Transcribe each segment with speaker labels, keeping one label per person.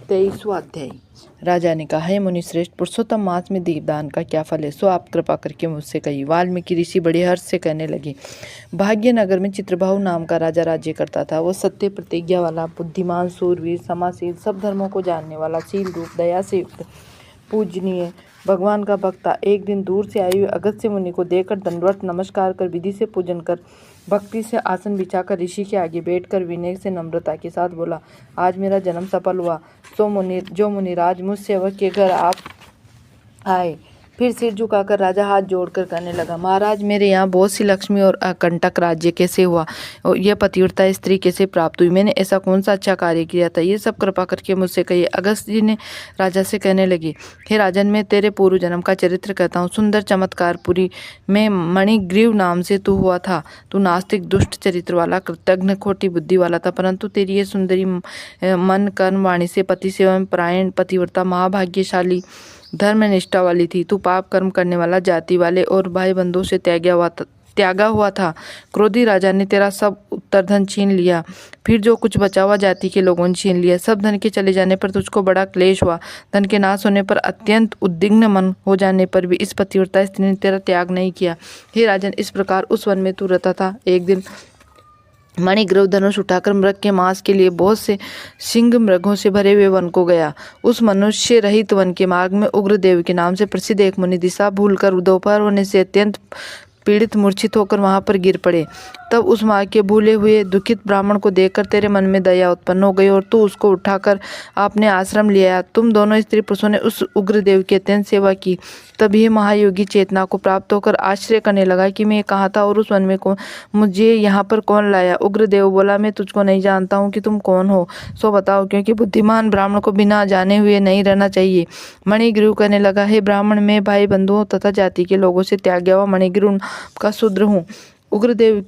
Speaker 1: 23वां अध्याय। राजा ने कहा, हे मुनिश्रेष्ठ, पुरुषोत्तम मास में दीपदान का क्या फल है, सो आप कृपा करके मुझसे कहिए। वाल्मीकि ऋषि बड़े हर्ष से कहने लगे, भाग्यनगर में चित्रबाहु नाम का राजा राज्य करता था। वो सत्य प्रतिज्ञा वाला, बुद्धिमान, सूरवीर, समाशील, सब धर्मों को जानने वाला, शील रूप, दया से युक्त, पूजनीय, भगवान का भक्त था। एक दिन दूर से आए हुए अगस्त्य मुनि को देखकर दंडवत नमस्कार कर, विधि से पूजन कर, भक्ति से आसन बिछाकर ऋषि के आगे बैठकर विनय से नम्रता के साथ बोला, आज मेरा जन्म सफल हुआ। जो मुनिराज मुझ सेवक के घर आप आए। फिर सिर झुकाकर राजा हाथ जोड़कर कहने लगा, महाराज, मेरे यहाँ बहुत सी लक्ष्मी और अकंटक राज्य कैसे हुआ, और यह पतिव्रता स्त्री कैसे प्राप्त हुई, मैंने ऐसा कौन सा अच्छा कार्य किया था, ये सब कृपा करके मुझसे कहिए। अगस्त जी ने राजा से कहने लगे, हे राजन, मैं तेरे पूर्व जन्म का चरित्र कहता हूँ। सुंदर चमत्कारपुरी में मणिग्रीव नाम से तू हुआ था। तू नास्तिक, दुष्ट चरित्र वाला, कृतघ्न, खोटी बुद्धि वाला था, परंतु तेरी ये सुंदरी मन, कर्म, वाणी से पति सेवा में परायण पतिव्रता महाभाग्यशाली धर्म निष्ठा वाली थी। तू पाप कर्म करने वाला, जाति वाले और भाई बंधुओं से त्यागा हुआ था। क्रोधी राजा ने तेरा सब उत्तरधन छीन लिया, फिर जो कुछ बचा हुआ जाति के लोगों ने छीन लिया। सब धन के चले जाने पर तुझको बड़ा क्लेश हुआ। धन के नाश होने पर, अत्यंत उद्विग्न मन हो जाने पर भी इस पतिव्रता स्त्री ने तेरा त्याग नहीं किया। हे राजन, इस प्रकार उस वन में तू रहता था। एक दिन मणिग्रीव धनुष उठाकर मृग के मांस के लिए बहुत से सिंह मृगों से भरे हुए वन को गया। उस मनुष्य रहित वन के मार्ग में उग्रदेव के नाम से प्रसिद्ध एक मुनि दिशा भूलकर दोपहर होने से अत्यंत पीड़ित मूर्छित होकर वहां पर गिर पड़े। तब उस मार्ग के भूले हुए दुखित ब्राह्मण को देखकर तेरे मन में दया उत्पन्न हो गई और तू उसको उठाकर अपने आश्रम ले आया। तुम दोनों स्त्री पुरुषों ने उस उग्रदेव की अत्यंत सेवा की। तब यह महायोगी चेतना को प्राप्त होकर आश्चर्य करने लगा कि मैं कहाँ था और उस वन में मुझे यहाँ पर कौन लाया। उग्रदेव बोला, मैं तुझको नहीं जानता हूँ कि तुम कौन हो, सो बताओ, क्योंकि बुद्धिमान ब्राह्मण को बिना जाने हुए नहीं रहना चाहिए। मणिग्रीव कहने लगा, हे ब्राह्मण, मैं भाई बंधुओं तथा जाति के लोगों से त्याग हुआ मणिग्रीव का शूद्र हूँ। उग्रदेव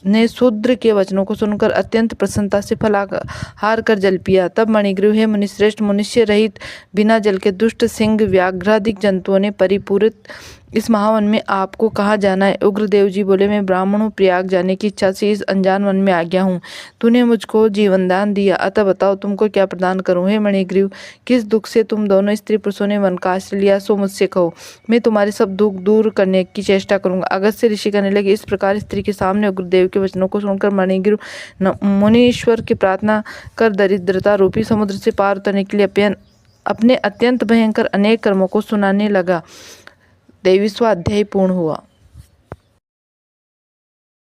Speaker 1: ने शूद्र के वचनों को सुनकर अत्यंत प्रसन्नता से फलाहार कर जल पिया। तब मणिग्रीव, हे मुनिश्रेष्ठ, मनुष्य रहित बिना जल के दुष्ट सिंह व्याघ्रादिक जंतुओं ने परिपूरित इस महावन में आपको कहाँ जाना है। उग्रदेव जी बोले, मैं ब्राह्मण हूँ, प्रयाग जाने की इच्छा से इस अनजान वन में आ गया हूँ। तूने मुझको जीवन दान दिया, अतः बताओ तुमको क्या प्रदान करूँ। हे मणिग्रीव, किस दुख से तुम दोनों स्त्री पुरुषों ने वन का आश्रय लिया, सो मुझसे कहो, मैं तुम्हारे सब दुख दूर करने की चेष्टा करूंगा। अगस्त्य ऋषि कहने लगे, इस प्रकार स्त्री के सामने उग्रदेव के वचनों को सुनकर मणिग्रीव मुनीश्वर की प्रार्थना कर दरिद्रता रूपी समुद्र से पार उतरने के लिए अपने अत्यंत भयंकर अनेक कर्मों को सुनाने लगा। 23वां अध्याय पूर्ण हुआ।